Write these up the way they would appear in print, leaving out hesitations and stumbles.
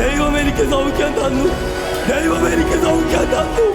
ദൈവം എനിക്ക് സൗഖ്യം തന്നു. ദൈവം എനിക്ക് സൗഖ്യം തന്നു.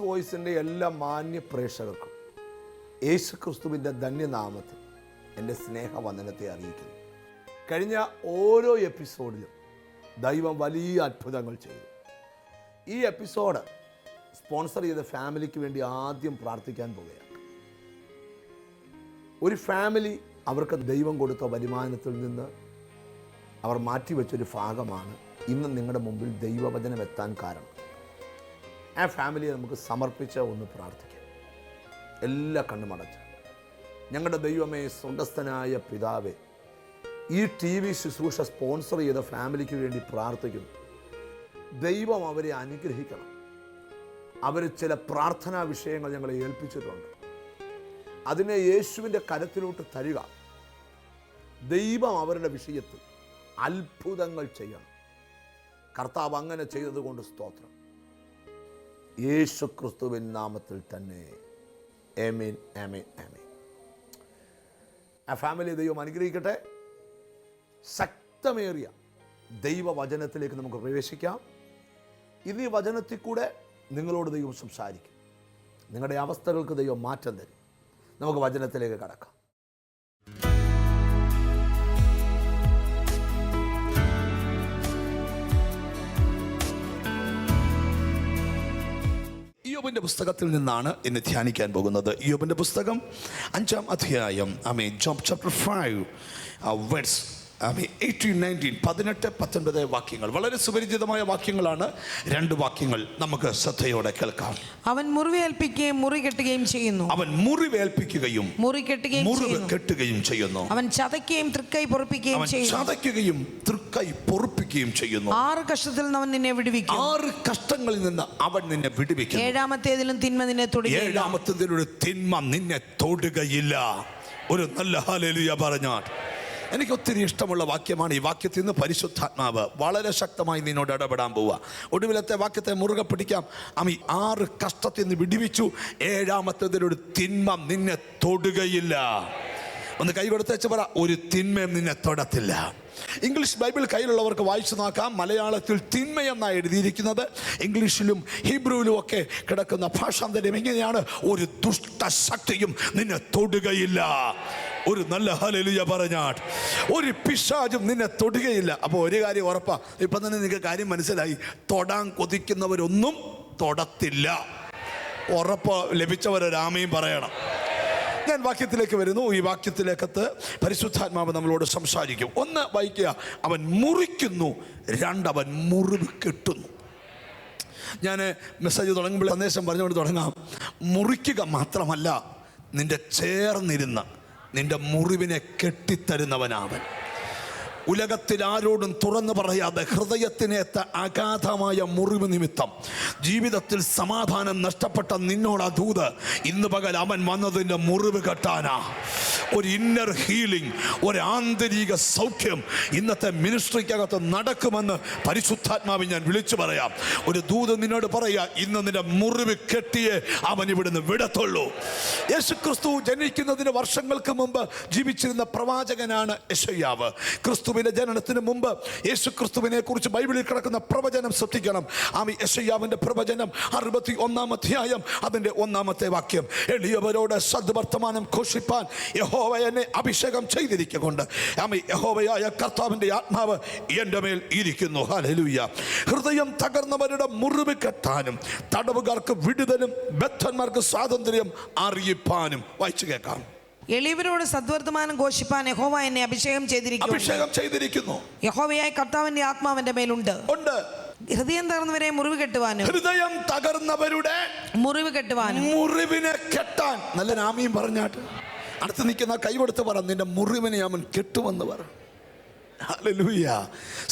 വോയിസിൻ്റെ എല്ലാ മാന്യ പ്രേക്ഷകർക്കും യേശു ക്രിസ്തുവിൻ്റെ ധന്യനാമത്തിൽ എൻ്റെ സ്നേഹവന്ദനത്തെ അറിയിക്കുന്നു. കഴിഞ്ഞ ഓരോ എപ്പിസോഡിലും ദൈവം വലിയ അത്ഭുതങ്ങൾ ചെയ്തു. ഈ എപ്പിസോഡ് സ്പോൺസർ ചെയ്ത ഫാമിലിക്ക് വേണ്ടി ആദ്യം പ്രാർത്ഥിക്കാൻ പോവുകയാണ്. ഒരു ഫാമിലി അവർക്ക് ദൈവം കൊടുത്ത വരുമാനത്തിൽ നിന്ന് അവർ മാറ്റിവെച്ചൊരു ഭാഗമാണ് ഇന്ന് നിങ്ങളുടെ മുമ്പിൽ ദൈവവചനം എത്താൻ കാരണം. ആ ഫാമിലിയെ നമുക്ക് സമർപ്പിച്ച് ഒന്ന് പ്രാർത്ഥിക്കാം. എല്ലാ കണ്ണുമടച്ച്, ഞങ്ങളുടെ ദൈവമേ, സ്വർഗ്ഗസ്ഥനായ പിതാവേ, ഈ TV ശുശ്രൂഷ സ്പോൺസർ ചെയ്ത ഫാമിലിക്ക് വേണ്ടി പ്രാർത്ഥിക്കുന്നു. ദൈവം അവരെ അനുഗ്രഹിക്കണം. അവർ ചില പ്രാർത്ഥനാ വിഷയങ്ങൾ ഞങ്ങളെ ഏൽപ്പിച്ചിട്ടുണ്ട്. അതിനെ യേശുവിൻ്റെ കരത്തിലോട്ട് തരിക. ദൈവം അവരുടെ വിഷയത്തിൽ അത്ഭുതങ്ങൾ ചെയ്യണം. കർത്താവ് അങ്ങനെ ചെയ്തതുകൊണ്ട് സ്തോത്രം. യേശു ക്രിസ്തുവിൻ നാമത്തിൽ തന്നെ ആമേൻ, ആമേൻ, ആമേൻ. ആ ഫാമിലി ദൈവം അനുഗ്രഹിക്കട്ടെ. ശക്തമേറിയ ദൈവവചനത്തിലേക്ക് നമുക്ക് പ്രവേശിക്കാം. ഇന്ന് ഈ വചനത്തിൽ കൂടെ നിങ്ങളോട് ദൈവം സംസാരിക്കും. നിങ്ങളുടെ അവസ്ഥകൾക്ക് ദൈവം മാറ്റം തരും. നമുക്ക് വചനത്തിലേക്ക് കടക്കാം. യോബിന്റെ പുസ്തകത്തിൽ നിന്നാണ് ഇന്ന് ധ്യാനിക്കാൻ പോകുന്നത്. യോബിന്റെ പുസ്തകം 5-ാം അധ്യായം, ജോബ് ചാപ്റ്റർ 5 വേഴ്സ് 18-19 വാക്യങ്ങൾ. വളരെ സുപരിചിതമായ വാക്യങ്ങളാണ്. 2 വാക്യങ്ങൾ നമുക്ക് ശ്രദ്ധയോടെ കേൾക്കാം. അവൻ മുറിവേൽപ്പിക്കുകയും മുറി കെട്ടുകയും ചെയ്യുന്നു. അവൻ മുറിവേൽപ്പിക്കുകയും മുറി കെട്ടുകയും ചെയ്യുന്നു. അവൻ ചതയ്ക്കുകയും തൃക്കൈ പൊറുപ്പിക്കുകയും ചെയ്യുന്നു. 6 കഷ്ടത്തിൽ നിന്ന് അവൻ നിന്നെ വിടുവിക്കും. 6 കഷ്ടങ്ങളിൽ നിന്ന് അവൻ നിന്നെ വിടുവിക്കും. 7-ാമത്തേതിലും തിന്മ നിന്നെ തൊടുകയില്ല. 7-ാമത്തേതിലൊരു തിന്മ നിന്നെ തൊടുകയില്ല. ഒരു നല്ല ഹല്ലേലൂയ പറഞ്ഞാൽ എനിക്ക് ഒത്തിരി ഇഷ്ടമുള്ള വാക്യമാണ്. ഈ വാക്യത്തിൽ നിന്ന് പരിശുദ്ധാത്മാവ് വളരെ ശക്തമായി നിന്നോട് ഇടപെടാൻ പോവുക. ഒടുവിലത്തെ വാക്യത്തെ മുറുകെ പിടിക്കാം. 6 കഷ്ടത്തിൽ നിന്ന് വിടുവിച്ചു. 7-ാമത്തേതിലൊരു തിന്മ നിന്നെ തൊടുകയില്ല. ഒന്ന് കൈ കൊടുത്തേച്ച് പറ, ഒരു തിന്മയും നിന്നെ തൊടത്തില്ല. ഇംഗ്ലീഷ് ബൈബിൾ കയ്യിലുള്ളവർക്ക് വായിച്ചു നോക്കാം. മലയാളത്തിൽ തിന്മയെന്നാണ് എഴുതിയിരിക്കുന്നത്. ഇംഗ്ലീഷിലും ഹീബ്രുവിലും ഒക്കെ കിടക്കുന്ന ഭാഷാന്തരം ഇങ്ങനെയാണ്: ഒരു ദുഷ്ടശക്തിയും നിന്നെ തൊടുകയില്ല. ഒരു നല്ല ഹല്ലേലൂയ പറഞ്ഞാൽ ഒരു പിശാചും നിന്നെ തൊടുകയില്ല. അപ്പോൾ ഒരു കാര്യം ഉറപ്പാ, ഇപ്പം തന്നെ നിങ്ങൾക്ക് കാര്യം മനസ്സിലായി. തൊടാൻ കൊതിക്കുന്നവരൊന്നും തൊടത്തില്ല. ഉറപ്പ് ലഭിച്ചവരൊരാമയും പറയണം. ഞാൻ വാക്യത്തിലേക്ക് വരുന്നു. ഈ വാക്യത്തിലേക്കത്ത് പരിശുദ്ധാത്മാവ് നമ്മളോട് സംസാരിക്കും. 1 വായിക്കുക. അവൻ മുറിക്കുന്നു. 2 അവൻ മുറിവ് കെട്ടുന്നു. ഞാൻ മെസ്സേജ് തുടങ്ങുമ്പോൾ സന്ദേശം പറഞ്ഞുകൊണ്ട് തുടങ്ങാം. മുറിക്കുക മാത്രമല്ല, നിന്റെ ചേർന്നിരുന്ന് നിന്റെ മുറിവിനെ കെട്ടിത്തരുന്നവനാവൻ. ഉലകത്തിൽ ആരോടും തുറന്നു പറയാതെ ഹൃദയത്തിനേറ്റ അഗാധമായ മുറിവ് നിമിത്തം ജീവിതത്തിൽ സമാധാനം നഷ്ടപ്പെട്ട നിന്നോട് ദൂത് ഇന്ന് പകൽ അവൻ വന്നതിൻ്റെ മുറിവ് കെട്ടാനാ. ഒരു ഇന്നർ ഹീലിംഗ്, ഒരു ആന്തരിക സൗഖ്യം ഇന്നത്തെ മിനിസ്ട്രിക്കകത്ത് നടക്കുമെന്ന് പരിശുദ്ധാത്മാവിൽ ഞാൻ വിളിച്ചു പറയാം. ഒരു ദൂത് നിന്നോട് പറയാ, ഇന്ന് നിന്റെ മുറിവ് കെട്ടിയേ അവൻ ഇവിടുന്ന് വിടത്തുള്ളൂ. യേശുക്രിസ്തു ജനിക്കുന്നതിന് വർഷങ്ങൾക്ക് മുമ്പ് ജീവിച്ചിരുന്ന പ്രവാചകനാണ് യെശയ്യാവ്. ക്രിസ്തു ക്രിസ്തുവിന്റെ ജനനത്തിന് മുമ്പ് യേശു ക്രിസ്തുവിനെ കുറിച്ച് ബൈബിളിൽ കിടക്കുന്ന പ്രവചനം ശ്രദ്ധിക്കണം. ആമി യെശയ്യാവിന്റെ പ്രവചനം 61-ാം അധ്യായം അതിന്റെ 1-ാമത്തെ വാക്യം. എളിയവരോട് സദ്വർത്തമാനം ഘോഷിപ്പാൻ യഹോവ എന്നെ അഭിഷേകം ചെയ്തിരിക്കൊണ്ട് ആമി യഹോവയായ കർത്താവിന്റെ ആത്മാവ് എൻ്റെ മേൽ ഇരിക്കുന്നു. ഹല്ലേലൂയ. ഹൃദയം തകർന്നവരുടെ മുറിവ് കെട്ടാനും തടവുകാർക്ക് വിടുതലും ബദ്ധന്മാർക്ക് സ്വാതന്ത്ര്യം അറിയിപ്പാനും. വായിച്ചു കേൾക്കാം. എളിയവരോട് സദ്വർത്തമാനം ഘോഷിപ്പാൻ യഹോവ എന്നെ അഭിഷേകം ചെയ്തിരിക്കുന്നു. യഹോവയായ കർത്താവിന്റെ ആത്മാവിന്റെ മേലുണ്ട്. ഹൃദയം തകർന്നവരെ മുറിവ് കെട്ടുവാനും മുറിവിനെ കെട്ടാൻ. നല്ല നാമിയും പറഞ്ഞാട്ട് അടുത്ത് നിൽക്കുന്ന കൈകൊടുത്ത് പറ, നിന്റെ മുറിവിനെ അവൻ കെട്ടുമെന്ന് പറ. ഹല്ലേലൂയ.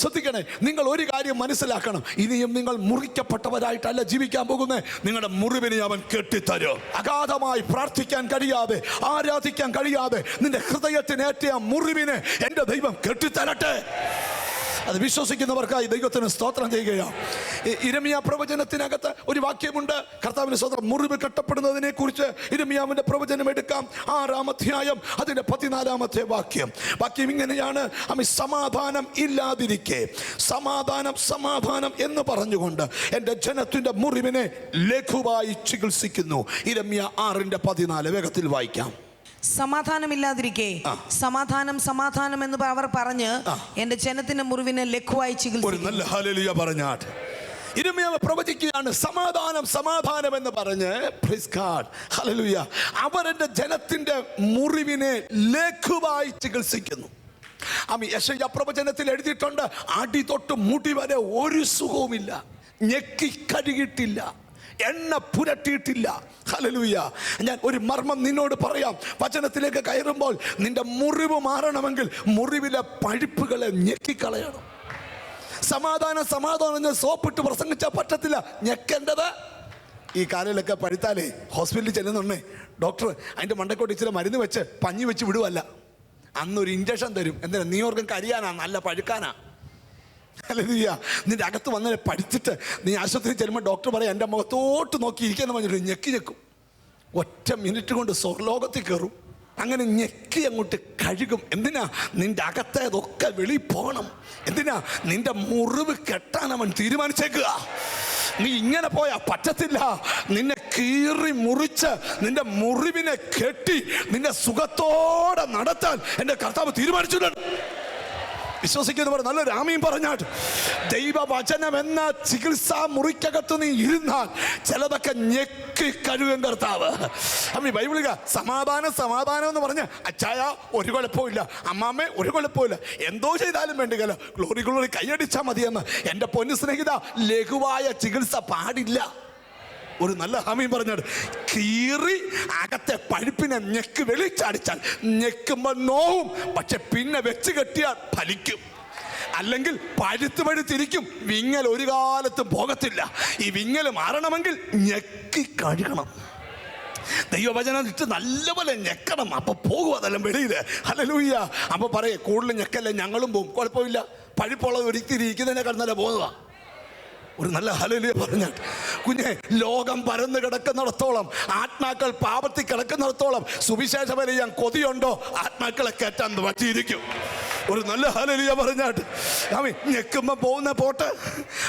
ശ്രദ്ധിക്കണേ, നിങ്ങൾ ഒരു കാര്യം മനസ്സിലാക്കണം. ഇനിയും നിങ്ങൾ മുറിക്കപ്പെട്ടവരായിട്ടല്ല ജീവിക്കാൻ പോകുന്നത്. നിങ്ങളുടെ മുറിവിനെ അവൻ കെട്ടിത്തരും. അഗാധമായി പ്രാർത്ഥിക്കാൻ കഴിയാതെ, ആരാധിക്കാൻ കഴിയാതെ നിന്റെ ഹൃദയത്തിനേറ്റ മുറിവിനെ എൻ്റെ ദൈവം കെട്ടിത്തരട്ടെ. അത് വിശ്വസിക്കുന്നവർക്കായി ദൈവത്തിന് സ്തോത്രം ചെയ്യുകയാണ്. ഇരമ്യാ പ്രവചനത്തിനകത്ത് ഒരു വാക്യമുണ്ട്. കർത്താവിന് സ്തോത്രം. മുറിവ് കെട്ടപ്പെടുന്നതിനെ കുറിച്ച് ഇരമ്യാവിന്റെ പ്രവചനം എടുക്കാം. 6-ാം അധ്യായം അതിന്റെ 14-ാമത്തെ വാക്യം ഇങ്ങനെയാണ്. സമാധാനം ഇല്ലാതിരിക്കെ സമാധാനം എന്ന് പറഞ്ഞുകൊണ്ട് എൻ്റെ ജനത്തിന്റെ മുറിവിനെ ലഘുവായി ചികിത്സിക്കുന്നു. ഇരമ്യാ 6:14 വേഗത്തിൽ വായിക്കാം. സമാധാനമില്ലാതിരിക്കെ സമാധാനം എന്ന് അവർ പറഞ്ഞ് എന്റെ ജനത്തിന്റെ മുറിവിനെ ലഘുവായി ചികിത്സിക്കുന്നു. ഒരു നല്ല ഹല്ലേലൂയ പറഞ്ഞാട്ട് ഇരമ്യാവ് പ്രവചിക്കുകയാണ്. സമാധാനം എന്ന് പറഞ്ഞ്, പ്രൈസ് ഗോഡ്, ഹല്ലേലൂയ, അവർ എൻ്റെ ജനത്തിന്റെ മുറിവിനെ ലഘുവായി ചികിത്സിക്കുന്നു. യെശയ്യാ പ്രവചനത്തിൽ എഴുതിയിട്ടുണ്ട്, അടി തൊട്ട് മുടി വരെ ഒരു സുഖവുമില്ല, ഞെക്കി കഴുകിയിട്ടില്ല, എണ്ണ പുരട്ടിയിട്ടില്ല. ഹല്ലേലൂയ. ഞാൻ ഒരു മർമ്മം നിന്നോട് പറയാം. വചനത്തിലേക്ക് കയറുമ്പോൾ നിന്റെ മുറിവ് മാറണമെങ്കിൽ മുറിവിലെ പഴുപ്പുകളെ ഞെക്കിക്കളയണം. സമാധാനം സോപ്പിട്ട് പ്രസംഗിച്ചാൽ പറ്റത്തില്ല. ഞെക്കേണ്ടത് ഈ കാലിലൊക്കെ പഴുത്താലേ ഹോസ്പിറ്റലിൽ ചെല്ലുന്നുണ്ടേ ഡോക്ടർ അതിൻ്റെ മണ്ടക്കോട്ട് ഇച്ചിരി മരുന്ന് വെച്ച് പഞ്ഞി വെച്ച് വിടുവല്ല, അന്നൊരു ഇഞ്ചക്ഷൻ തരും. എന്തിനാ? നീ ഓർക്കും കരിയാനാ, നല്ല പഴുക്കാനാ. ഹല്ലേലൂയ. നിന്റെ അകത്ത് വന്ന് പഠിച്ചിട്ട് നീ ആശുപത്രിയിൽ ചെല്ലുമ്പോൾ ഡോക്ടർ പറയാം എൻ്റെ മുഖത്തോട്ട് നോക്കി ഇരിക്കാന്ന് പറഞ്ഞിട്ട് ഞെക്കും. ഒറ്റ മിനിറ്റ് കൊണ്ട് സ്വർലോകത്തിൽ കയറും. അങ്ങനെ ഞെക്കി അങ്ങോട്ട് കഴുകും. എന്തിനാ? നിന്റെ അകത്തേതൊക്കെ വെളി പോകണം. എന്തിനാ? നിന്റെ മുറിവ് കെട്ടാൻ അവൻ തീരുമാനിച്ചേക്കുക. നീ ഇങ്ങനെ പോയാ പറ്റത്തില്ല. നിന്നെ കീറി മുറിച്ച് നിന്റെ മുറിവിനെ കെട്ടി നിന്നെ സുഖത്തോടെ നടത്താൻ എൻ്റെ കർത്താവ് തീരുമാനിച്ചിട്ടുണ്ട്. വിശ്വസിക്കുന്നവർ നല്ലൊരു ആമീൻ പറഞ്ഞാട്ട്. ദൈവവചനം എന്ന ചികിത്സാ മുറിക്കകത്ത് നീ ഇരുന്നാൽ ചിലതൊക്കെ ഞെക്കി കഴുകും കർത്താവ്. അമ്മ ബൈബിളിൽ സമാധാനം എന്ന് പറഞ്ഞ് അച്ചായ ഒരു കുഴപ്പമില്ല, അമ്മാമ്മേ ഒരു കുഴപ്പമില്ല, എന്തോ ചെയ്താലും വേണ്ടില്ല, ഗ്ലോറി കൈയടിച്ചാൽ മതിയെന്ന്. എൻ്റെ പൊന്നു സ്നേഹിത, ലഘുവായ ചികിത്സ പാടില്ല. ഒരു നല്ല ഹാമീൻ പറഞ്ഞാട്. കീറി അകത്തെ പഴുപ്പിനെ ഞെക്ക് വെളിച്ചടിച്ചാൽ ഞെക്കുമ്പോൾ നോവും, പക്ഷെ പിന്നെ വെച്ച് കെട്ടിയാൽ ഫലിക്കും. അല്ലെങ്കിൽ പഴുത്തിരിക്കും. വിങ്ങൽ ഒരു കാലത്തും പോകത്തില്ല. ഈ വിങ്ങൽ മാറണമെങ്കിൽ ഞെക്കി കഴുകണം. ദൈവവചനം ഇട്ട് നല്ലപോലെ ഞെക്കണം. അപ്പൊ പോകും അതെല്ലാം വെളിയിൽ. ഹല്ലേലൂയ. അപ്പൊ പറയേ കൂടുതൽ ഞെക്കല്ലേ, ഞങ്ങളും പോകും, കുഴപ്പമില്ല. പഴുപ്പുള്ളത് ഒരിക്കലും ഇരിക്കുന്നതിനെ കടന്നല്ല പോകുന്നതാ. ഒരു നല്ല ഹല്ലേലൂയ പറഞ്ഞാൽ കുഞ്ഞെ, ലോകം പരന്ന് കിടക്കുന്നിടത്തോളം, ആത്മാക്കൾ പാപത്തിൽ കിടക്കുന്നിടത്തോളം സുവിശേഷം ചെയ്യാൻ കൊതിയുണ്ടോ? ആത്മാക്കളെ കയറ്റാൻ പറ്റിയിരിക്കും. ഒരു നല്ല ഹല്ലേലൂയ പറഞ്ഞാട്ട് ഞെക്കുമ്പോൾ പോകുന്ന പോട്ട്.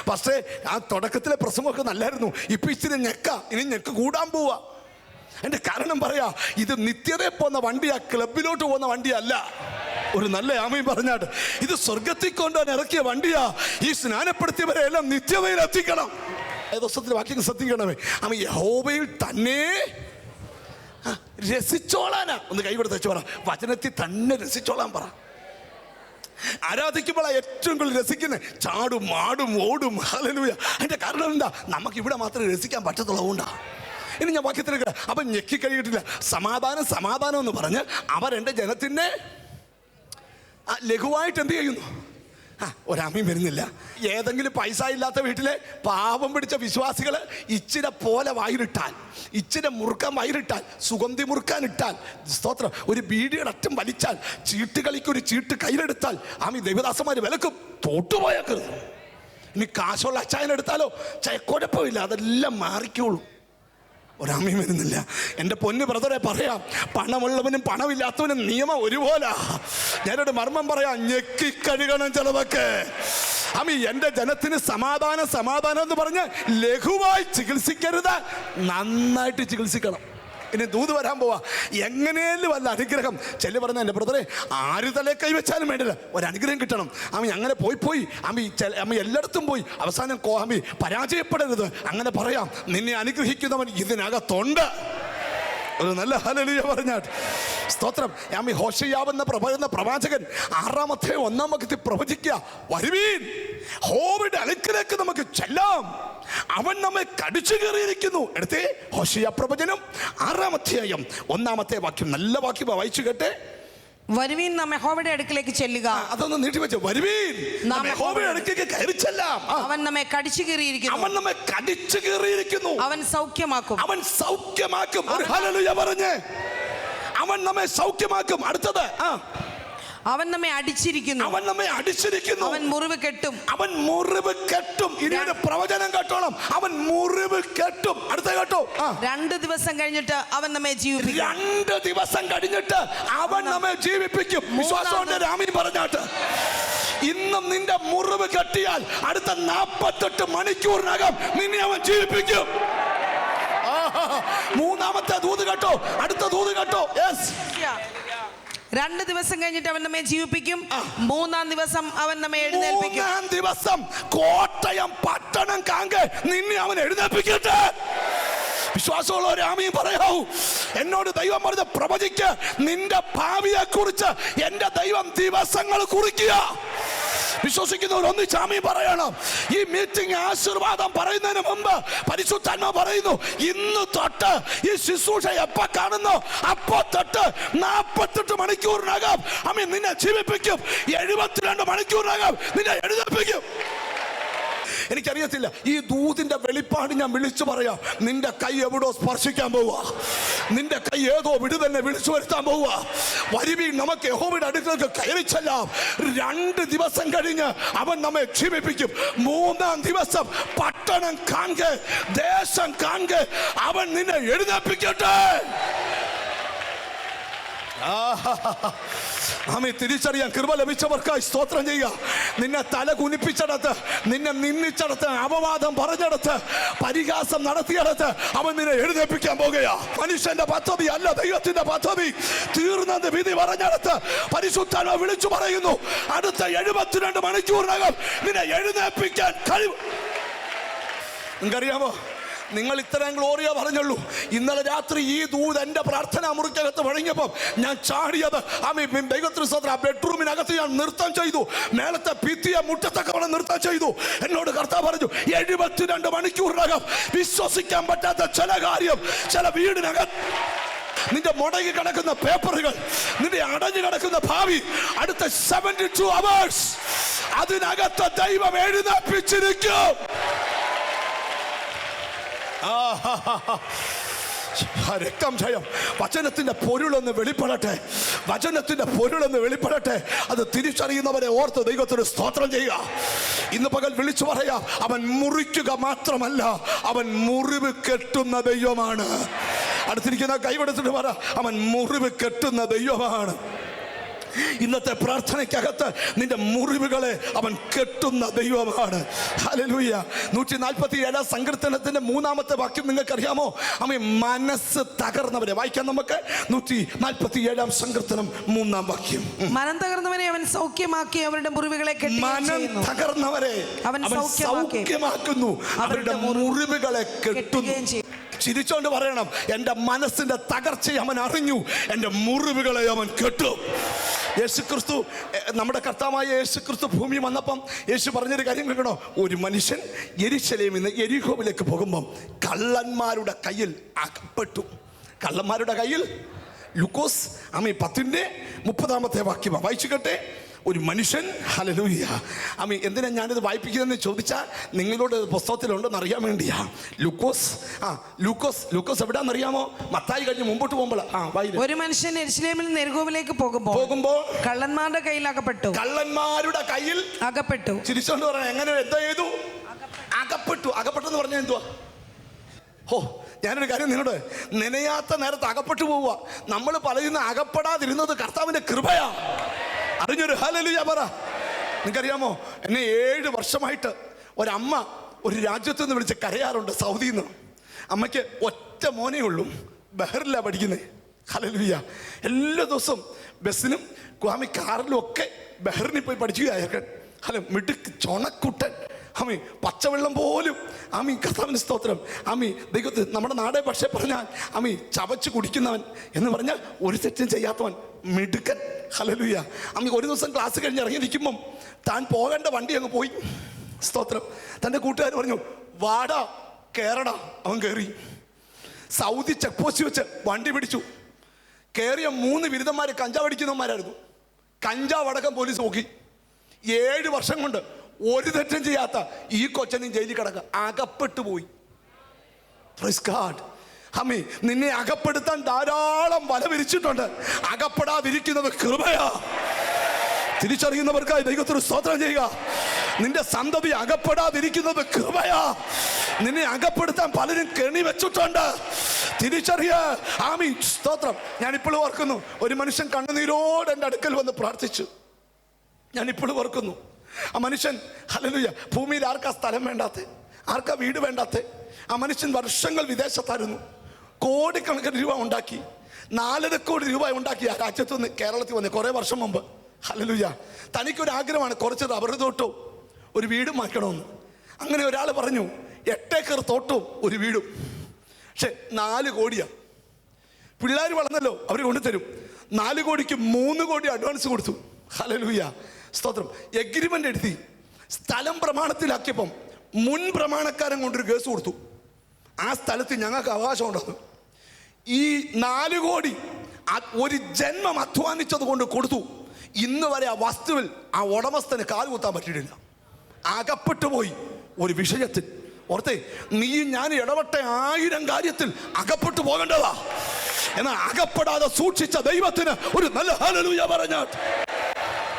പക്ഷേ ആ തുടക്കത്തിലെ പ്രസംഗമൊക്കെ നല്ലായിരുന്നു. ഇപ്പൊ ഇച്ചിരി ഇനി ഞെക്ക് കൂടാൻ പോവാ. എൻ്റെ കാരണം പറയാ, ഇത് നിത്യതയിൽ പോകുന്ന വണ്ടിയാ, ക്ലബിലോട്ട് പോകുന്ന വണ്ടിയല്ല. ഒരു നല്ല ആമയും പറഞ്ഞാട്ട് ഇത് സ്വർഗത്തിൽ കൊണ്ടുവൻ ഇറക്കിയ വണ്ടിയാ. ഈ സ്നാനപ്പെടുത്തിയവരെ എല്ലാം നിത്യതയിൽ എത്തിക്കണം. ദിവസത്തിൽ വാക്യം ശ്രദ്ധിക്കണമേ. യഹോവയിൽ തന്നെ രസിച്ചോളാനാ. ഒന്ന് കൈ കൊടുത്ത് വെച്ച് പറ, വചനത്തിൽ തന്നെ രസിച്ചോളാൻ പറ. ആരാധിക്കുമ്പോഴാണ് ഏറ്റവും കൂടുതൽ രസിക്കുന്നത്. ചാടും മാടും ഓടും. ഹല്ലേലൂയ. അതിന്റെ കാരണം എന്താ? നമുക്ക് ഇവിടെ മാത്രമേ രസിക്കാൻ പറ്റത്തുള്ളതുകൊണ്ടാ. ഇനി ഞാൻ വാക്യത്തിലേക്ക് അപ്പം ഞെക്കി കഴിയിട്ടില്ല. സമാധാനം എന്ന് പറഞ്ഞ് അവരെൻ്റെ ജനത്തിൻ്റെ ലഘുവായിട്ട് എന്ത് ചെയ്യുന്നു? ഒരാമയും വരുന്നില്ല. ഏതെങ്കിലും പൈസ ഇല്ലാത്ത വീട്ടിലെ പാവം പിടിച്ച വിശ്വാസികൾ ഇച്ചിരി പോലെ വായിലിട്ടാൽ, ഇച്ചിരി മുറുക്കാൻ വായിലിട്ടാൽ, സുഗന്ധി മുറുക്കാൻ ഇട്ടാൽ, സ്തോത്രം, ഒരു ബീഡിയുടെ അറ്റം വലിച്ചാൽ, ചീട്ടുകളിക്കൊരു ചീട്ട് കയ്യിലെടുത്താൽ ദൈവദാസന്മാർ വിലക്കും. തോട്ടുപോയേക്കരുത്. ഇനി കാശുള്ള അച്ചായനെടുത്താലോ കുഴപ്പമില്ല, അതെല്ലാം മാറിക്കോളും. ഒരാമയും വരുന്നില്ല. എൻ്റെ പൊന്നു ബ്രദറെ പറയാം, പണമുള്ളവനും പണമില്ലാത്തവനും നിയമം ഒരുപോലെ. ഞാനൊരു മർമ്മം പറയാം, ഞെക്കിക്കഴുകണം ചിലതൊക്കെ. എൻ്റെ ജനത്തിന് സമാധാനം സമാധാനം എന്ന് പറഞ്ഞ് ലഘുവായി ചികിത്സിക്കരുത്, നന്നായിട്ട് ചികിത്സിക്കണം. ഇനി ദൂത് വരാൻ പോവാ, എങ്ങനെയും വല്ല അനുഗ്രഹം ചെല്ലു പറഞ്ഞ എൻ്റെ ബ്രദറെ, ആര് തലേ കൈവച്ചാലും വേണ്ടില്ല, ഒരനുഗ്രഹം കിട്ടണം. അങ്ങനെ പോയി എല്ലായിടത്തും പോയി അവസാനം പരാജയപ്പെടരുത്. അങ്ങനെ പറയാം, നിന്നെ അനുഗ്രഹിക്കുന്നവൻ ഇതിനകത്തുണ്ട്. ഒരു നല്ല ഹല്ലേലൂയ പറഞ്ഞാൽ സ്തോത്രം. ഹോശയ്യാവെന്ന പ്രവാചകൻ 6-1 പ്രവചിക്കുക, വരുവീൻ യഹോവയുടെ അടുക്കലേക്ക് നമുക്ക് ചെല്ലാം, അവൻ നമ്മെ കടിച്ചു കയറിയിരിക്കുന്നു. എടുത്തേ, ഹോശയ്യ പ്രവചനം 6-1 നല്ല വാക്യം വായിച്ചു കേട്ടെ. വരുവീൻ നാം യഹോവയുടെ അടുക്കലേക്ക് ചെല്ലുക. അതൊന്ന് നീട്ടിവെച്ചു. വരുവീൻ നാം യഹോവയുടെ അടുക്കലേക്ക് കയറി ചെല്ലാം, അവൻ നമ്മെ കടിച്ചു കയറിയിരിക്കുന്നു, അവൻ സൗഖ്യമാക്കും. ഒരു ഹല്ലേലൂയ പറഞ്ഞേ. അവൻ നമ്മെ സൗഖ്യമാക്കും. അടുത്തത്, അവൻ നമ്മെ അടിച്ചിരിക്കുന്നു, അവൻ മുറിവ് കെട്ടും. ഇനി ഒരു പ്രവചനം കേട്ടോളം, അവൻ മുറിവ് കെട്ടും. അടുത്ത കേട്ടോ, 2 ദിവസം കഴിഞ്ഞിട്ട് അവൻ നമ്മെ ജീവിപ്പിക്കും. 2 ദിവസം കഴിഞ്ഞിട്ട് അവൻ നമ്മെ ജീവിപ്പിക്കും. വിശ്വാസമുണ്ട് ആമീൻ പറഞ്ഞാട്ട്. ഇന്നും നിന്റെ മുറിവ് കെട്ടിയാൽ അടുത്ത 48 മണിക്കൂറിനകം നിന്നെ അവൻ ജീവിപ്പിക്കും. മൂന്നാമത്തെ ദൂത് കേട്ടോ, അടുത്ത ദൂത് കേട്ടോ. 2 ദിവസം കഴിഞ്ഞിട്ട് അവൻ നമ്മെ ജീവിപ്പിക്കും. 3-ാം ദിവസം അവൻ നമ്മെ എഴുന്നേൽപ്പിക്കും. 3-ാം ദിവസം കോട്ടയം പട്ടണം കാങ്കെ നിന്നെ അവൻ എഴുന്നേൽപ്പിക്കട്ടെ. വിശ്വാസമുള്ളവർ ആമീൻ പറയാവൂ. എന്നോട് ദൈവം പറഞ്ഞ പ്രവചിക്ക്, നിന്റെ ഭാവിയെ കുറിച്ച് എന്റെ ദൈവം ദിവസങ്ങൾ കുറിക്കുക. വിശ്വസിക്കുന്നവർ ഒന്നിച്ച് ആമീൻ പറയണം. ഈ മീറ്റിംഗ് ആശീർവാദം പറയുന്നതിന് മുമ്പ് പരിശുദ്ധാത്മാവ് പറയുന്നു, ഇന്ന് തൊട്ട് ഈ ശുശ്രൂഷ എപ്പോ കാണുന്നു അപ്പോ തൊട്ട് 48 മണിക്കൂറിനകം ആമീൻ നിന്നെ ജീവിപ്പിക്കും. 72 മണിക്കൂറിനകം നിന്നെ എഴുന്നേൽപ്പിക്കും. എനിക്കറിയത്തില്ല, ഈ ദൂതിന്റെ വെളിപ്പാട് ഞാൻ വിളിച്ചു പറയാം. നിന്റെ കൈ എവിടോ സ്പർശിക്കാൻ പോവുക, നിന്റെ കൈ ഏതോ വിടുതന്നെ വിളിച്ചു വരുത്താൻ പോവുക. വരുവീൻ നമുക്ക് യഹോവയുടെ അടുക്കലേക്ക് കയറി ചെല്ലാം. 2 ദിവസം കഴിഞ്ഞ് അവൻ നമ്മെ ജീവിപ്പിക്കും. 3-ാം ദിവസം പട്ടണം കാണുക, ദേശം കാണുക, അവൻ നിന്നെ എഴുന്നേൽപ്പിക്കട്ടെ. തിരിച്ചറിയാൻ കൃപ ലഭിച്ചവർക്കായി സ്തോത്രം ചെയ്യുക. നിന്നെ തല കുനിപ്പിച്ചടത്ത്, നിന്നെ നിന്ദിച്ചടത്ത്, അപവാദം പറഞ്ഞടത്ത്, പരിഹാസം നടത്തിയടത്ത് അവൻ നിന്നെ എഴുന്നേൽപ്പിക്കാൻ പോകുകയാ. മനുഷ്യന്റെ പദ്ധതി അല്ല ദൈവത്തിന്റെ പദ്ധതി. തീർന്നത് വിധി പറഞ്ഞടത്ത് പരിശുദ്ധാത്മാവ് വിളിച്ചു പറയുന്നു, അടുത്ത 72 മണിക്കൂറിനകം നിന്നെ എഴുന്നേൽപ്പിക്കാൻ കഴിവ്. നിങ്ങൾക്കറിയാമോ, നിങ്ങൾ ഇത്രയും ഗ്ലോറിയ പറഞ്ഞുള്ളൂ. ഇന്നലെ രാത്രി ഈ ദൂത് എന്റെ പ്രാർത്ഥനാ മുറിക്കകത്ത് വഴങ്ങിയപ്പോൾ ഞാൻ ചാടിയത് ദൈവത്തിന് സ്വന്തം ബെഡ്റൂമിനകത്ത് ഞാൻ നൃത്തം ചെയ്തു. മേളത്തെ ഭിത്തിയെ മുറ്റത്തൊക്കെ നൃത്തം ചെയ്തു. എന്നോട് കർത്താവ് പറഞ്ഞു, 72 മണിക്കൂറിനകം വിശ്വസിക്കാൻ പറ്റാത്ത ചില കാര്യം ചില വീടിനകത്ത്, നിന്റെ മുടങ്ങി കിടക്കുന്ന പേപ്പറുകൾ, നിന്റെ അടഞ്ഞു കിടക്കുന്ന ഭാവി, അടുത്ത 72 hours അതിനകത്ത് ദൈവം എഴുന്നേൽപ്പിച്ചിരിക്കും. രക്തം ജയം. വചനത്തിന്റെ പൊരുളൊന്ന് വെളിപ്പെടട്ടെ, വചനത്തിന്റെ പൊരുളൊന്ന് വെളിപ്പെടട്ടെ. അത് തിരിച്ചറിയുന്നവരെ ഓർത്ത് ദൈവത്തിന് സ്തോത്രം ചെയ്യുക. ഇന്ന് പകൽ വിളിച്ചു പറയാ, അവൻ മുറിക്കുക മാത്രമല്ല, അവൻ മുറിവ് കെട്ടുന്ന ദൈവമാണ്. അടുത്തിരിക്കുന്ന കൈവെടുത്തിട്ട് പറ, അവൻ മുറിവ് കെട്ടുന്ന ദൈവമാണ്. ഇന്നത്തെ പ്രാർത്ഥനയ്ക്കകത്ത് നിന്റെ മുറിവുകളെ അവൻ കെട്ടുന്ന ദൈവമാണ്. ഹല്ലേലൂയ. 147 സങ്കീർത്തനത്തിന്റെ 3-ാമത്തെ വാക്യം നിങ്ങൾക്കറിയാമോ? മനസ്സ് തകർന്നവരെ വായിക്കാം നമുക്ക്. 147 സങ്കീർത്തനം 3-ാം വാക്യം. മനം തകർന്നവരെ അവൻ സൗഖ്യമാക്കി, അവരുടെ മുറിവുകളെ കെട്ടി. മനം തകർന്നവരെ അവൻ സൗഖ്യമാക്കുന്നു, അവരുടെ മുറിവുകളെ കെട്ടുകയും ചെയ്യും. ചിരിച്ചോണ്ട് പറയണം, എൻ്റെ മനസ്സിന്റെ തകർച്ചയെ അവൻ അറിഞ്ഞു, എൻ്റെ മുറിവുകളെ അവൻ കെട്ടു. യേശുക്രിസ്തു, നമ്മുടെ കർത്താവായ യേശുക്രിസ്തു ഭൂമി വന്നപ്പം യേശു പറഞ്ഞൊരു കാര്യം കേൾക്കണോ? ഒരു മനുഷ്യൻ യെരുശലേമിൽ നിന്ന് യെരിഹോവിലേക്ക് പോകുമ്പം കള്ളന്മാരുടെ കയ്യിൽ അകപ്പെട്ടു. കള്ളന്മാരുടെ കയ്യിൽ. ലൂക്കോസ് 10-30 വാക്യം വായിച്ചു കേട്ടെ. ഒരു മനുഷ്യൻ, ഹല്ലേലൂയ. എന്തിനാ ഞാനിത് വായിപ്പിക്കുന്നതെന്ന് ചോദിച്ചാൽ നിങ്ങളോട് പുസ്തകത്തിലുണ്ടെന്ന് അറിയാൻ വേണ്ടിയാ. ലൂക്കോസ് എവിടെയാണെന്നറിയാമോ? മത്തായി കഴിഞ്ഞ് മുമ്പോട്ട് പോകുമ്പോൾ ഒരു മനുഷ്യൻ യെരുശലേമിൽ നിന്ന് യെരിഹോവിലേക്ക് പോകുമ്പോൾ കള്ളന്മാരുടെ കയ്യിൽ അകപ്പെട്ടു. കള്ളന്മാരുടെ കയ്യിൽ അകപ്പെട്ടു. ചിരിച്ചോണ്ട് പറയാം, എങ്ങനെ എന്താ ചെയ്തു? അകപ്പെട്ടു എന്ന് പറഞ്ഞാൽ എന്തുവാ? ഞാനൊരു കാര്യം നിന്നോട്, നനയാത്ത നേരത്ത് അകപ്പെട്ടു പോവുക. നമ്മൾ പലതിൽ അകപ്പെടാതിരുന്നത് കർത്താവിന്റെ കൃപയാ. അറിഞ്ഞൊരു ഹല്ലേലൂയ പറ. നിങ്ങൾക്കറിയാമോ, എന്നെ 7 വർഷമായിട്ട് ഒരമ്മ ഒരു രാജ്യത്ത് നിന്ന് വിളിച്ച് കരയാറുണ്ട്, സൗദിയിൽ നിന്ന്. അമ്മയ്ക്ക് ഒറ്റ മോനേ ഉള്ളൂ, ബഹറിലാണ് പഠിക്കുന്നത്. ഹല്ലേലൂയ. എല്ലാ ദിവസവും ബസ്സിനും ആമി കാറിലും ഒക്കെ ബഹറിനിൽ പോയി പഠിക്കുകയായിരിക്കും. മിടുക്ക് ചൊണക്കുട്ടൻ ആമി, പച്ചവെള്ളം പോലും ആമി, കർത്താവിന് സ്തോത്രം. ആമി ദൈവത്തിൽ നമ്മുടെ നാടേ പക്ഷേ പറഞ്ഞാൽ ആമി ചവച്ച് കുടിക്കുന്നവൻ എന്ന് പറഞ്ഞാൽ ഒരു തെറ്റും ചെയ്യാത്തവൻ, മിടുക്കൻ. ഹല്ലേലൂയ. ആമി ഒരു ദിവസം ക്ലാസ് കഴിഞ്ഞ് ഇറങ്ങി നിൽക്കുമ്പം താൻ പോകേണ്ട വണ്ടി അങ്ങ് പോയി. സ്തോത്രം. തൻ്റെ കൂട്ടുകാർ പറഞ്ഞു, വാടാ കയറടാ. അവൻ കയറി. സൗദി ചെക്ക് പോസ്റ്റ് വെച്ച് വണ്ടി പിടിച്ചു. കയറിയ 3 ബിരുദന്മാർ കഞ്ചാവ് അടിക്കുന്നവന്മാരായിരുന്നു. കഞ്ചാവ് അടക്കം പോലീസ് നോക്കി. 7 വർഷം കൊണ്ട് ഒരു തെറ്റും ചെയ്യാത്ത ഈ കൊച്ചനും ജയിലിൽ കിടക്കുക. അകപ്പെട്ടു പോയി. Praise God. അമ്മേ, നിന്നെ അകപ്പെടുത്താൻ ധാരാളം വല വിരിച്ചിട്ടുണ്ട്. അകപ്പെടാതിരിക്കുന്നത് കൃപയാ. തിരിച്ചറിയുന്നവർക്കായി ദൈവത്തിന് സ്തോത്രം ചെയ്യുക. നിന്റെ സന്തതി അകപ്പെടാതിരിക്കുന്നത് കൃപയാ. നിന്നെ അകപ്പെടുത്താൻ പലരും കെണി വെച്ചിട്ടുണ്ട്. തിരിച്ചറിയ. ആമീൻ. സ്തോത്രം. ഞാനിപ്പോഴും ഓർക്കുന്നു, ഒരു മനുഷ്യൻ കണ്ണുനീരോട് എൻ്റെ അടുക്കൽ വന്ന് പ്രാർത്ഥിച്ചു. ഞാനിപ്പോഴും ഓർക്കുന്നു, ആ മനുഷ്യൻ ഹല്ലേലൂയ, ഭൂമിയിൽ ആർക്കാ സ്ഥലം വേണ്ടാത്ത, ആർക്കാ വീട് വേണ്ടാത്ത. ആ മനുഷ്യൻ വർഷങ്ങൾ വിദേശത്തായിരുന്നു. കോടിക്കണക്കിന് രൂപ ഉണ്ടാക്കി, 4.5 കോടി രൂപ ഉണ്ടാക്കി ആ രാജ്യത്ത് നിന്ന് കേരളത്തിൽ വന്ന് കുറേ വർഷം മുമ്പ്. ഹല്ലേലൂയ. തനിക്കൊരു ആഗ്രഹമാണ്, കുറച്ച് റബ്ബർ തോട്ടവും ഒരു വീടും വാങ്ങിക്കണമെന്ന്. അങ്ങനെ ഒരാൾ പറഞ്ഞു, 8 ഏക്കർ തോട്ടവും ഒരു വീടും. പക്ഷെ 4 കോടിയാണ്. പിള്ളേർ വളർന്നല്ലോ, അവർ കൊണ്ടുതരും. 4 കോടിക്ക് 3 കോടി അഡ്വാൻസ് കൊടുത്തു. ഹല്ലേലൂയ. സ്തോത്രം. എഗ്രിമെന്റ് എഴുതി സ്ഥലം പ്രമാണത്തിലാക്കിയപ്പം മുൻ പ്രമാണക്കാരൻ കൊണ്ടൊരു കേസ് കൊടുത്തു. ആ സ്ഥലത്ത് ഞങ്ങൾക്ക് അവകാശം ഉണ്ടെന്ന്. ഈ 4 കോടി ഒരു ജന്മം അധ്വാനിച്ചത് കൊണ്ട് കൊടുത്തു. ഇന്ന് വരെ ആ വസ്തുവിൽ ആ ഉടമസ്ഥന് കാൽ കുത്താൻ പറ്റിയിട്ടില്ല. അകപ്പെട്ടു പോയി ഒരു വിഷയത്തിൽ. ഓർത്തേ, നീയും ഞാൻ ഇടപെട്ട 1000 കാര്യത്തിൽ അകപ്പെട്ടു പോകേണ്ടതാ. എന്നാൽ അകപ്പെടാതെ സൂക്ഷിച്ച ദൈവത്തിന് ഒരു നല്ല ഹല്ലേലൂയ പറഞ്ഞാൽ.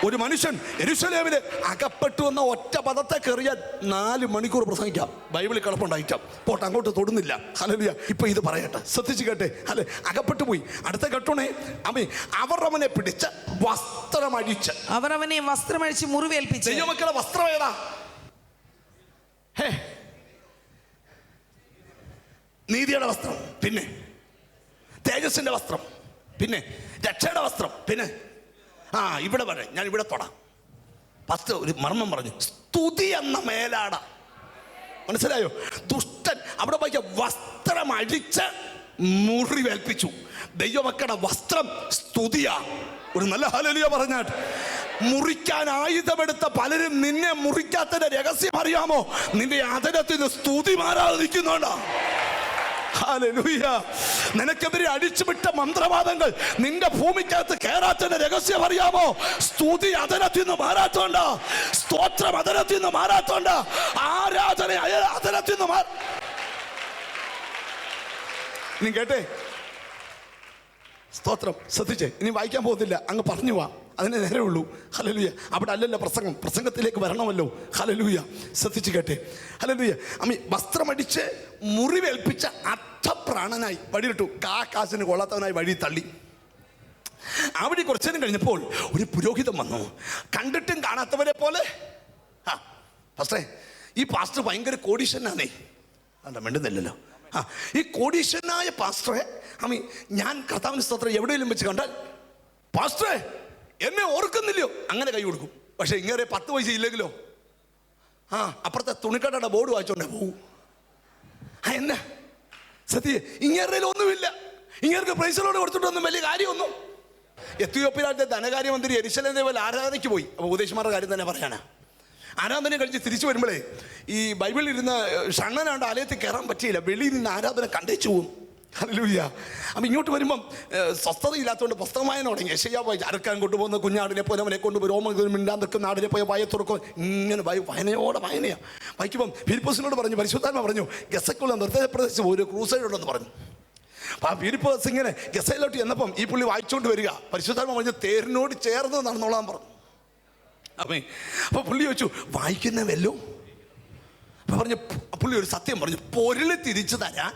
ഒരു മനുഷ്യൻ യെരൂശലേമിൽ അകപ്പെട്ടു എന്ന ഒറ്റ പദത്തെ കയറിയാൽ 4 മണിക്കൂർ പ്രസംഗിക്കാം. ബൈബിളിൽ കിടപ്പുണ്ടായിട്ടാ പോട്ടെ, അങ്ങോട്ട് തൊടുന്നില്ല. ഹല്ലേലൂയ. ഇപ്പൊ ഇത് പറയട്ടെ, ശ്രദ്ധിച്ച് കേട്ടെ. അല്ലെ, അകപ്പെട്ടു പോയി. അടുത്ത കേട്ടോണേ. അമ്മേ, അവർ അവനെ പിടിച്ച് വസ്ത്രമഴിച്ച്, അവർ അവനെ വസ്ത്രമഴിച്ച് മുറിവേൽപ്പിച്ചു. ദൈവമക്കളുടെ വസ്ത്രം ഏതാ? നീതിയുടെ വസ്ത്രം, പിന്നെ തേജസ്സിന്റെ വസ്ത്രം, പിന്നെ രക്ഷയുടെ വസ്ത്രം, പിന്നെ ഇവിടെ വരെ ഞാൻ ഇവിടെ തൊടാം. 10 ഒരു മർമ്മം പറഞ്ഞു, സ്തുതി എന്ന മേലാട. മനസ്സിലായോ? ദുഷ്ടൻ അവിടെ പോയി വസ്ത്രം അഴിച്ച് മുറിവേൽപ്പിച്ചു. ദൈവമക്കളുടെ വസ്ത്രം സ്തുതിയാ. ഒരു നല്ല ഹല്ലേലൂയ പറഞ്ഞാൽ. മുറിക്കാൻ ആയുധമെടുത്ത പലരും നിന്നെ മുറിക്കാത്തതിന്റെ രഹസ്യം അറിയാമോ? നിന്റെ ആദരത്തിൽ നിന്ന് സ്തുതി മാറാതെ നിൽക്കുന്നുണ്ടോ? ഹല്ലേലൂയ. നിനക്കെതിരെ അടിച്ചുവിട്ട മന്ത്രവാദങ്ങൾ നിന്റെ ഭൂമിക്കകത്ത് കേറാത്തതിന്റെ രഹസ്യം അറിയാമോ? സ്തുതി അതരത്തിൽ നിന്ന് മാറാത്തോണ്ട്, സ്തോത്രം അതരത്തിൽ നിന്ന് മാറാത്തോണ്ട്, ആരാധന അതരത്തിൽ നിന്ന് നീ കേട്ടേ. സ്തോത്രം. ശ്രദ്ധിച്ചേ. ഇനി വായിക്കാൻ പോകുന്നില്ല, അങ്ങ് പറഞ്ഞു പോവാ, അതിനെ നേരെ ഉള്ളൂ. ഹല്ലേലൂയ. അവിടെ അല്ലല്ലോ പ്രസംഗം, പ്രസംഗത്തിലേക്ക് വരണമല്ലോ. ഹല്ലേലൂയ. ശ്രദ്ധിച്ച് കേട്ടെ. ഹല്ലേലൂയ. അമ്മി വസ്ത്രമടിച്ച് മുറിവേൽപ്പിച്ച അർത്ഥപ്രാണനായി വഴിയിട്ടു. കാശിന് കൊള്ളാത്തവനായി വഴി തള്ളി. അവിടെ കുറച്ചു നേരം കഴിഞ്ഞപ്പോൾ ഒരു പുരോഹിതൻ വന്നു. കണ്ടിട്ടും കാണാത്തവരെ പോലെ. പാസ്റ്ററേ, ഈ പാസ്റ്റർ ഭയങ്കര കോടീശ്വരനാണേ. അല്ല, മിണ്ടുന്നില്ലല്ലോ. ഈ കോടീശ്വരനായ പാസ്റ്ററെ അമ്മി, ഞാൻ കർത്താവിന്റെ സ്തോത്രം എവിടെയെങ്കിലും വെച്ച് കണ്ടാൽ, പാസ്റ്ററെ എന്നെ ഓർക്കുന്നില്ലയോ, അങ്ങനെ കൈ കൊടുക്കും. പക്ഷെ ഇങ്ങനെ 10 പൈസ ഇല്ലെങ്കിലോ അപ്പുറത്തെ തുണിക്കടയുടെ ബോർഡ് വായിച്ചോണ്ടേ പോവും. എന്നാ സത്യ, ഇങ്ങനെ ഒന്നുമില്ല. ഇങ്ങനെ പ്രൈസലോട് കൊടുത്തിട്ടൊന്നും വലിയ കാര്യമൊന്നും. എത്യോപ്യയിലെ ധനകാര്യമന്ത്രി യെരൂശലേമിൽ പോലെ ആരാധനയ്ക്ക് പോയി. അപ്പോൾ ഉപദേശമാരുടെ കാര്യം തന്നെ പറയാനാ. ആരാധന കഴിച്ച് തിരിച്ചു വരുമ്പോഴേ ഈ ബൈബിളിൽ ഇരുന്ന് ഷണ്ണനാണ്ട് ആലയത്തിൽ കയറാൻ പറ്റിയില്ല. വെളിയിൽ നിന്ന് ആരാധന കണ്ടേച്ചു പോകും. ഹല്ലേലൂയ. അപ്പം ഇങ്ങോട്ട് വരുമ്പം സ്വസ്ഥതയില്ലാത്തതുകൊണ്ട് പുസ്തകമായന തുടങ്ങി. യെശയ്യാ പോയി അരക്കാൻ കൊണ്ടുപോകുന്ന കുഞ്ഞാടിനെ പോലെ അവനെ കൊണ്ടുപോയി രോമം മിണ്ടാൻ നിൽക്കുന്ന ആടിനെ പോയി വായ തുറക്കും. ഇങ്ങനെ വായനയോടെ വായനയാണ്. വായിക്കുമ്പം ഫിലിപ്പോസിനോട് പറഞ്ഞു, പരിശുദ്ധാത്മ പറഞ്ഞു, ഗസയ്ക്കുള്ള നിർദ്ദേശ പ്രദേശം ഒരു ക്രൂസൈഡ് ഉണ്ടെന്ന് പറഞ്ഞു. അപ്പം ആ ഫിലിപ്പോസ് ഇങ്ങനെ ഗസയിലോട്ട് ചെന്നപ്പം ഈ പുള്ളി വായിച്ചുകൊണ്ട് വരിക. പരിശുദ്ധാത്മ പറഞ്ഞു, തേരിനോട് ചേർന്ന് നടന്നോളാൻ പറഞ്ഞു. അപ്പോൾ പുള്ളി ചോദിച്ചു, വായിക്കുന്നവല്ലോ? അപ്പം പറഞ്ഞു, പുള്ളി ഒരു സത്യം പറഞ്ഞു, പൊരുള് തിരിച്ചു തരാൻ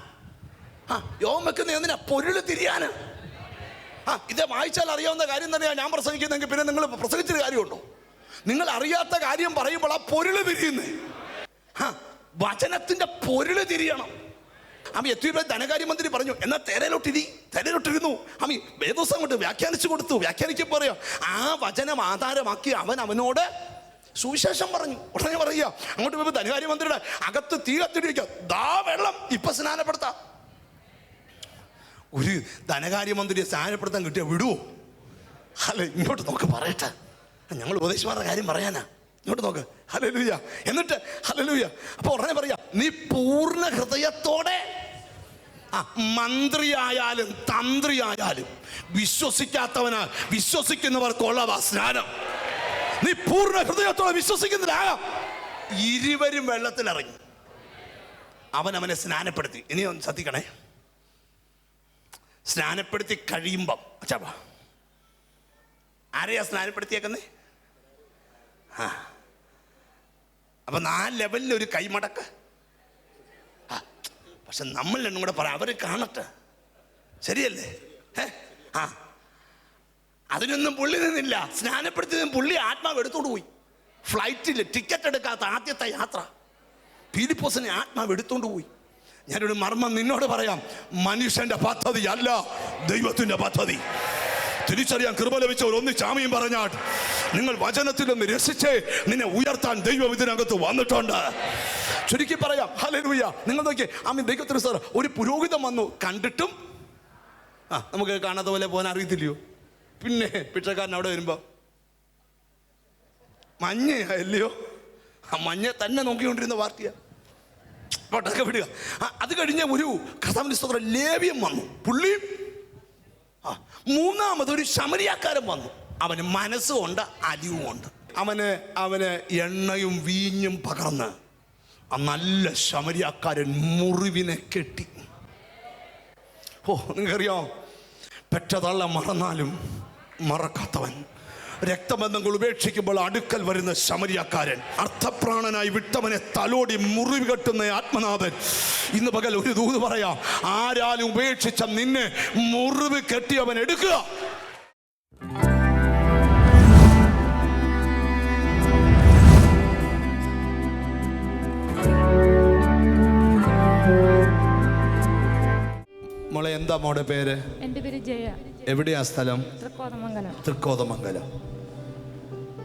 യോഗം വെക്കുന്ന എന്തിനാ? പൊരുള് തിരിയാന്. ഇത് വായിച്ചാൽ അറിയാവുന്ന കാര്യം തന്നെയാണ് ഞാൻ പ്രസംഗിക്കുന്നെങ്കിൽ പിന്നെ നിങ്ങൾ പ്രസംഗിച്ചൊരു കാര്യമുണ്ടോ? നിങ്ങൾ അറിയാത്ത കാര്യം പറയുമ്പോൾ ആ പൊരുള് തിരിയുന്നേ. വചനത്തിന്റെ പൊരുള് തിരിയണം. എത്തിയ ധനകാര്യമന്ത്രി പറഞ്ഞു, എന്നാ തെരയിലോട്ടിരുന്നു. വേദോസം കൊണ്ട് വ്യാഖ്യാനിച്ചു കൊടുത്തു. വ്യാഖ്യാനിക്കാൻ പറയാം, ആ വചനം ആധാരമാക്കി അവനോട് സുവിശേഷം പറഞ്ഞു. ഉടനെ പറയുക, അങ്ങോട്ട് പോയപ്പോൾ ധനകാര്യമന്ത്രിയുടെ അകത്ത് തീ കത്തിടിക്കുക, ദാ വെള്ളം, ഇപ്പൊ സ്നാനപ്പെടുത്താം. ഒരു ധനകാര്യമന്ത്രിയെ സ്നാനപ്പെടുത്താൻ കിട്ടിയ വിടുവോ? അല്ല, ഇങ്ങോട്ട് നോക്ക്, പറയട്ടെ, ഞങ്ങൾ ഉപദേശിമാരുടെ കാര്യം പറയാനാ. ഇങ്ങോട്ട് നോക്ക്. ഹല്ലേലൂയ. എന്നിട്ട് ഹല്ലേലൂയ. അപ്പൊ ഉടനെ പറയാ, നീ പൂർണ്ണ ഹൃദയത്തോടെ, മന്ത്രിയായാലും തന്ത്രിയായാലും വിശ്വസിക്കാത്തവനാ വിശ്വസിക്കുന്നവർക്കുള്ളതാ സ്നാനം. നീ പൂർണ്ണ ഹൃദയത്തോടെ വിശ്വസിക്കുന്നില്ലാകാം. ഇരുവരും വെള്ളത്തിലിറങ്ങി അവനെ സ്നാനപ്പെടുത്തി. ഇനി ഒന്ന് ശ്രദ്ധിക്കണേ, സ്നാനപ്പെടുത്തി കഴിയുമ്പം അച്ഛാ ആരെയാ സ്നാനപ്പെടുത്തിയേക്കുന്നേ? അപ്പൊ 4 ലെവലിൽ ഒരു കൈമടക്ക്. പക്ഷെ നമ്മൾ രണ്ടും കൂടെ പറയാം, അവര് കാണട്ടെ, ശരിയല്ലേ? അതിനൊന്നും പുള്ളി നിന്നില്ല. സ്നാനപ്പെടുത്തിയതും പുള്ളി ആത്മാവ് എടുത്തോണ്ട് പോയി. ഫ്ലൈറ്റിൽ ടിക്കറ്റ് എടുക്കാത്ത ആദ്യത്തെ യാത്ര ഫിലിപ്പോസിനെ ആത്മാവ് എടുത്തോണ്ട് പോയി. ഞാനൊരു മർമ്മം നിന്നോട് പറയാം, മനുഷ്യന്റെ പദ്ധതി അല്ല ദൈവത്തിന്റെ പദ്ധതി. തിരിച്ചറിയാൻ കൃപ ലഭിച്ചവർ ഒന്ന് ചാമിയും പറഞ്ഞാൽ, നിങ്ങൾ വചനത്തിൽ നിന്ന് രസിച്ച് നിന്നെ ഉയർത്താൻ ദൈവം ഇതിനകത്ത് വന്നിട്ടുണ്ട്. ചുരുക്കി പറയാം, ഹല്ലേലൂയ. നിങ്ങൾ നോക്കിയേ, ദൈവത്തിന് സാർ ഒരു പുരോഹിതൻ വന്നു. കണ്ടിട്ടും നമുക്ക് കാണാത്ത പോലെ പോകാൻ അറിയത്തില്ലയോ? പിന്നെ പിച്ചക്കാരൻ അവിടെ വരുമ്പോ മഞ്ഞയല്ലയോ? മഞ്ഞ തന്നെ നോക്കിക്കൊണ്ടിരുന്ന പാർട്ടിയാ. പോട്ടൊക്കെ വിടുക. അത് കഴിഞ്ഞ ഒരു കർത്താവിന്റെ ലേവ്യം വന്നു. പുള്ളിയും മൂന്നാമതൊരു ശമരിയാക്കാരൻ വന്നു. അവന് മനസ്സുകൊണ്ട് അലിവുമുണ്ട്. അവന് എണ്ണയും വീഞ്ഞും പകർന്ന് ആ നല്ല ശമരിയാക്കാരൻ മുറിവിനെ കെട്ടി. നിങ്ങൾക്കറിയാം, പെറ്റതള്ള മറന്നാലും മറക്കാത്തവൻ, രക്തബന്ധങ്ങൾ ഉപേക്ഷിക്കുമ്പോൾ അടുക്കൽ വരുന്ന ശമരിയാക്കാരൻ, അർത്ഥപ്രാണനായി വിട്ടവനെ തലോടി മുറിവ് കെട്ടുന്ന ആത്മനാഥൻ. ഇന്ന് പകൽ ഒരു ദൂത് പറയാം, ആരാലും ഉപേക്ഷിച്ച നിന്നെ മുറിവ് കെട്ടി അവൻ എടുക്കുക. മോളെ, എന്താ മോടെ പേര്? എൻ്റെ പേര് ജയ. എവിടെയാ സ്ഥലം? തൃക്കോതമംഗലം.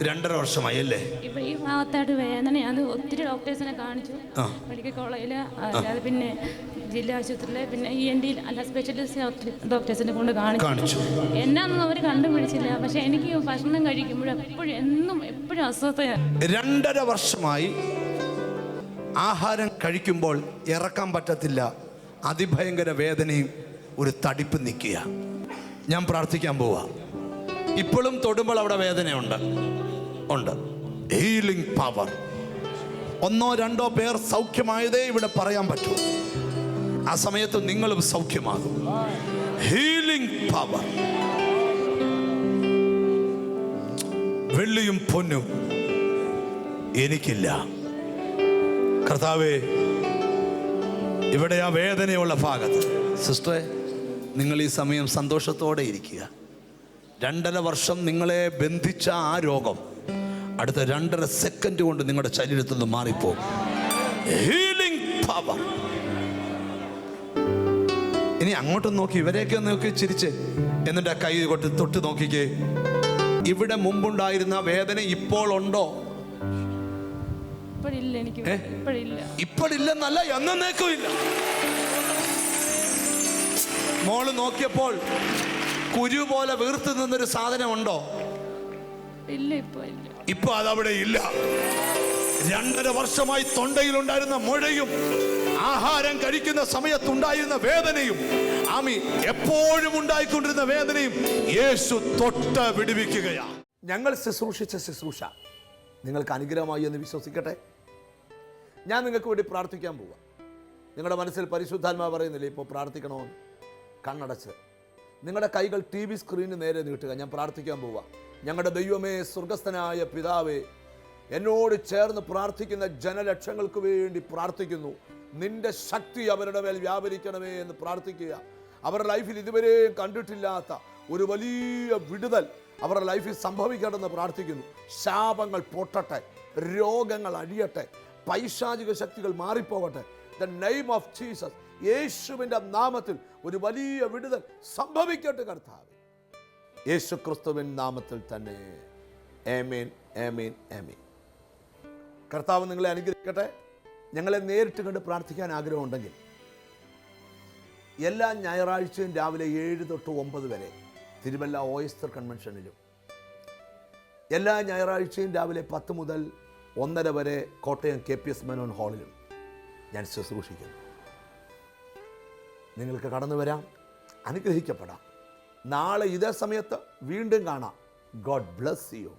2.5 വർഷമായി അല്ലേ? ഇവിടെ ഈ ഭാഗത്തായിട്ട് വേദനയാണ്. ഒത്തിരി ഡോക്ടേഴ്സിനെ കാണിച്ചു, മെഡിക്കൽ കോളേജിൽ, അല്ലാതെ പിന്നെ ജില്ലാ ആശുപത്രിയിൽ, പിന്നെ ENT അല്ല സ്പെഷ്യലിസ്റ്റ് ഡോക്ടേഴ്സിനെ കൊണ്ട് കാണിച്ചു. എന്നാന്നും അവർ കണ്ടുപിടിച്ചില്ല. പക്ഷെ എനിക്ക് ഭക്ഷണം കഴിക്കുമ്പോഴും എപ്പോഴും അസ്വസ്ഥയാണ്. 2.5 വർഷമായി ആഹാരം കഴിക്കുമ്പോൾ ഇറക്കാൻ പറ്റത്തില്ല, അതിഭയങ്കര വേദനയും ഒരു തടിപ്പ് നിൽക്കുക. ഞാൻ പ്രാർത്ഥിക്കാൻ പോവാ. ഇപ്പോഴും തൊടുമ്പോൾ അവിടെ വേദനയുണ്ട്. Healing power. 1-2 പേർ സൗഖ്യമായതേ ഇവിടെ പറയാൻ പറ്റൂ. ആ സമയത്ത് നിങ്ങളും സൗഖ്യമാകും. Healing power. വെള്ളിയും പൊന്നും എനിക്കില്ല. കർത്താവേ, ഇവിടെ ആ വേദനയുള്ള ഭാഗത്ത് സിസ്റ്ററെ, നിങ്ങൾ ഈ സമയം സന്തോഷത്തോടെ ഇരിക്കുക. 2.5 വർഷം നിങ്ങളെ ബന്ധിച്ച ആ രോഗം അടുത്ത 2.5 സെക്കൻഡ് കൊണ്ട് നിങ്ങളുടെ ശരീരത്തിൽ നിന്ന് മാറിപ്പോകും. Healing power. ഇനി അങ്ങോട്ടും നോക്കി, ഇവരെയൊക്കെ നോക്കി ചിരിച്ച്, എന്നിട്ട് ആ കൈ തൊട്ട് നോക്കിക്കേ. ഇവിടെ മുമ്പുണ്ടായിരുന്ന വേദന ഇപ്പോൾ ഉണ്ടോ? ഇപ്പോഴില്ലെന്നല്ല, എന്നേക്കും ഇല്ല. മോള് നോക്കിയപ്പോൾ കുരു പോലെ വീർത്ത് നിന്നൊരു സാധനം ഉണ്ടോ? ഇപ്പൊ അതവിടെ ഇല്ല. 2.5 വർഷമായി തൊണ്ടയിലുണ്ടായിരുന്ന മുഴയും ആഹാരം കഴിക്കുന്ന സമയത്തുണ്ടായിരുന്ന വേദനയും, എപ്പോഴും ഉണ്ടായിക്കൊണ്ടിരുന്ന വേദനയും യേശു തൊട്ട് വിടുവിക്കുകയാണ്. ഞങ്ങൾ ശുശ്രൂഷിച്ച ശുശ്രൂഷ നിങ്ങൾക്ക് അനുഗ്രഹമായി എന്ന് വിശ്വസിക്കട്ടെ. ഞാൻ നിങ്ങൾക്ക് വേണ്ടി പ്രാർത്ഥിക്കാൻ പോവാം. നിങ്ങളുടെ മനസ്സിൽ പരിശുദ്ധാത്മാവ് പറയുന്നില്ലേ ഇപ്പോൾ പ്രാർത്ഥിക്കണമെന്ന്? കണ്ണടച്ച് നിങ്ങളുടെ കൈകൾ TV സ്ക്രീനിന് നേരെ നീട്ടുക. ഞാൻ പ്രാർത്ഥിക്കാൻ പോവാം. ഞങ്ങളുടെ ദൈവമേ, സ്വർഗസ്ഥനായ പിതാവേ, എന്നോട് ചേർന്ന് പ്രാർത്ഥിക്കുന്ന ജനലക്ഷങ്ങൾക്ക് വേണ്ടി പ്രാർത്ഥിക്കുന്നു. നിന്റെ ശക്തി അവരുടെ മേൽ വ്യാപരിക്കണമേ എന്ന് പ്രാർത്ഥിക്കുക. അവരുടെ ലൈഫിൽ ഇതുവരെയും കണ്ടിട്ടില്ലാത്ത ഒരു വലിയ വിടുതൽ അവരുടെ ലൈഫിൽ സംഭവിക്കണമെന്ന് പ്രാർത്ഥിക്കുന്നു. ശാപങ്ങൾ പൊട്ടട്ടെ, രോഗങ്ങൾ അഴിയട്ടെ, പൈശാചിക ശക്തികൾ മാറിപ്പോകട്ടെ. ദ നെയിം ഓഫ് ജീസസ്, യേശുവിൻ്റെ നാമത്തിൽ ഒരു വലിയ വിടുതൽ സംഭവിക്കട്ടെ കർത്താവേ, യേശു ക്രിസ്തുവിൻ നാമത്തിൽ തന്നെ. ആമേൻ, ആമേൻ, ആമേൻ. കർത്താവ് നിങ്ങളെ അനുഗ്രഹിക്കട്ടെ. ഞങ്ങളെ നേരിട്ട് കണ്ട് പ്രാർത്ഥിക്കാൻ ആഗ്രഹമുണ്ടെങ്കിൽ എല്ലാ ഞായറാഴ്ചയും രാവിലെ 7 തൊട്ട് 9 വരെ തിരുവല്ല ഓയസ്റ്റർ കൺവെൻഷനിലും, എല്ലാ ഞായറാഴ്ചയും രാവിലെ 10 മുതൽ 1:30 വരെ കോട്ടയം KPS മേനോൻ ഹാളിലും ഞാൻ ശുശ്രൂഷിക്കുന്നു. നിങ്ങൾക്ക് കടന്നു വരാം, അനുഗ്രഹിക്കപ്പെടാം. നാളെ ഇതേ സമയത്ത് വീണ്ടും കാണാം. God bless you.